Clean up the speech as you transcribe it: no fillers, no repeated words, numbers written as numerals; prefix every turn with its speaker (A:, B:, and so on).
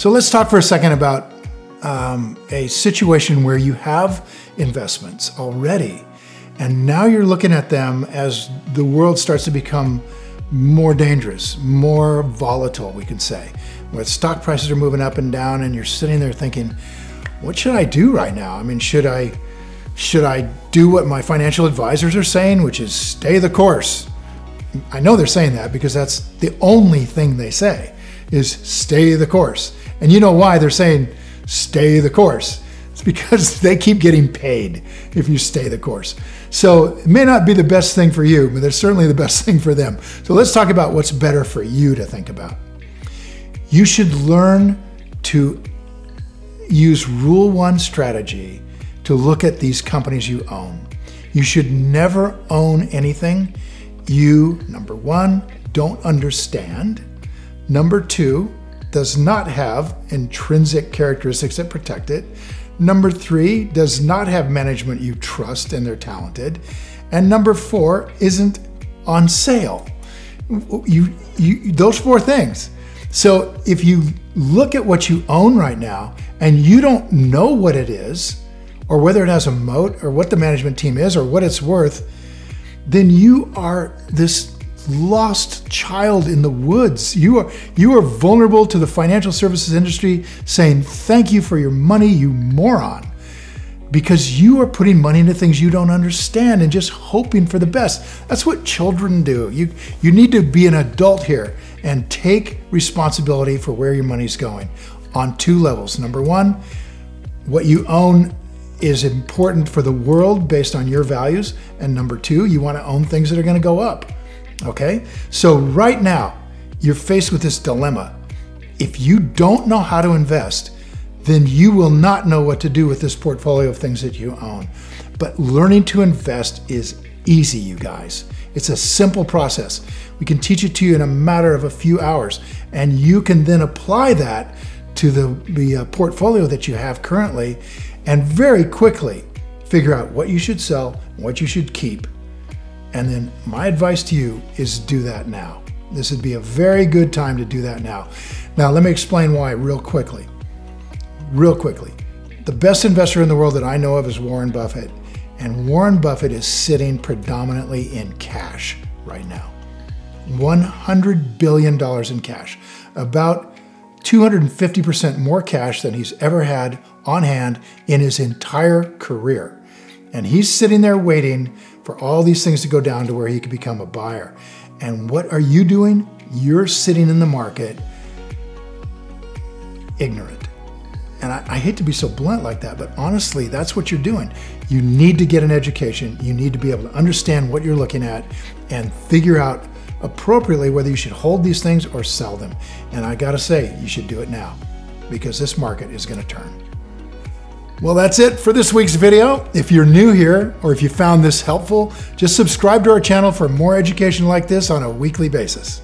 A: So let's talk for a second about a situation where you have investments already, and now you're looking at them as the world starts to become more dangerous, more volatile, we can say, where stock prices are moving up and down, and you're sitting there thinking, what should I do right now? I mean, should I do what my financial advisors are saying, which is stay the course? I know they're saying that because that's the only thing they say is stay the course. And you know why they're saying stay the course? It's because they keep getting paid if you stay the course. So it may not be the best thing for you, but it's certainly the best thing for them. So let's talk about what's better for you to think about. You should learn to use Rule 1 strategy to look at these companies you own. You should never own anything you, number 1, don't understand. Number 2, does not have intrinsic characteristics that protect it. Number 3, does not have management you trust and they're talented. And number 4, isn't on sale. Those 4 things. So if you look at what you own right now and you don't know what it is, or whether it has a moat, or what the management team is, or what it's worth, then you are this lost child in the woods. You are vulnerable to the financial services industry saying, thank you for your money, you moron. Because you are putting money into things you don't understand and just hoping for the best. That's what children do. You need to be an adult here and take responsibility for where your money's going on 2 levels. Number 1, what you own is important for the world based on your values. And number 2, you want to own things that are going to go up. Okay? So right now, you're faced with this dilemma. If you don't know how to invest, then you will not know what to do with this portfolio of things that you own. But learning to invest is easy, you guys. It's a simple process. We can teach it to you in a matter of a few hours, and you can then apply that to the portfolio that you have currently, and very quickly figure out what you should sell, what you should keep. And then my advice to you is do that now. This would be a very good time to do that now. Now, let me explain why real quickly. Real quickly. The best investor in the world that I know of is Warren Buffett. And Warren Buffett is sitting predominantly in cash right now. $100 billion in cash. About 250% more cash than he's ever had on hand in his entire career. And he's sitting there waiting for all these things to go down to where he can become a buyer. And what are you doing? You're sitting in the market ignorant. And I hate to be so blunt like that, but honestly, that's what you're doing. You need to get an education. You need to be able to understand what you're looking at and figure out appropriately whether you should hold these things or sell them. And I gotta say, you should do it now because this market is gonna turn. Well, that's it for this week's video. If you're new here or if you found this helpful, just subscribe to our channel for more education like this on a weekly basis.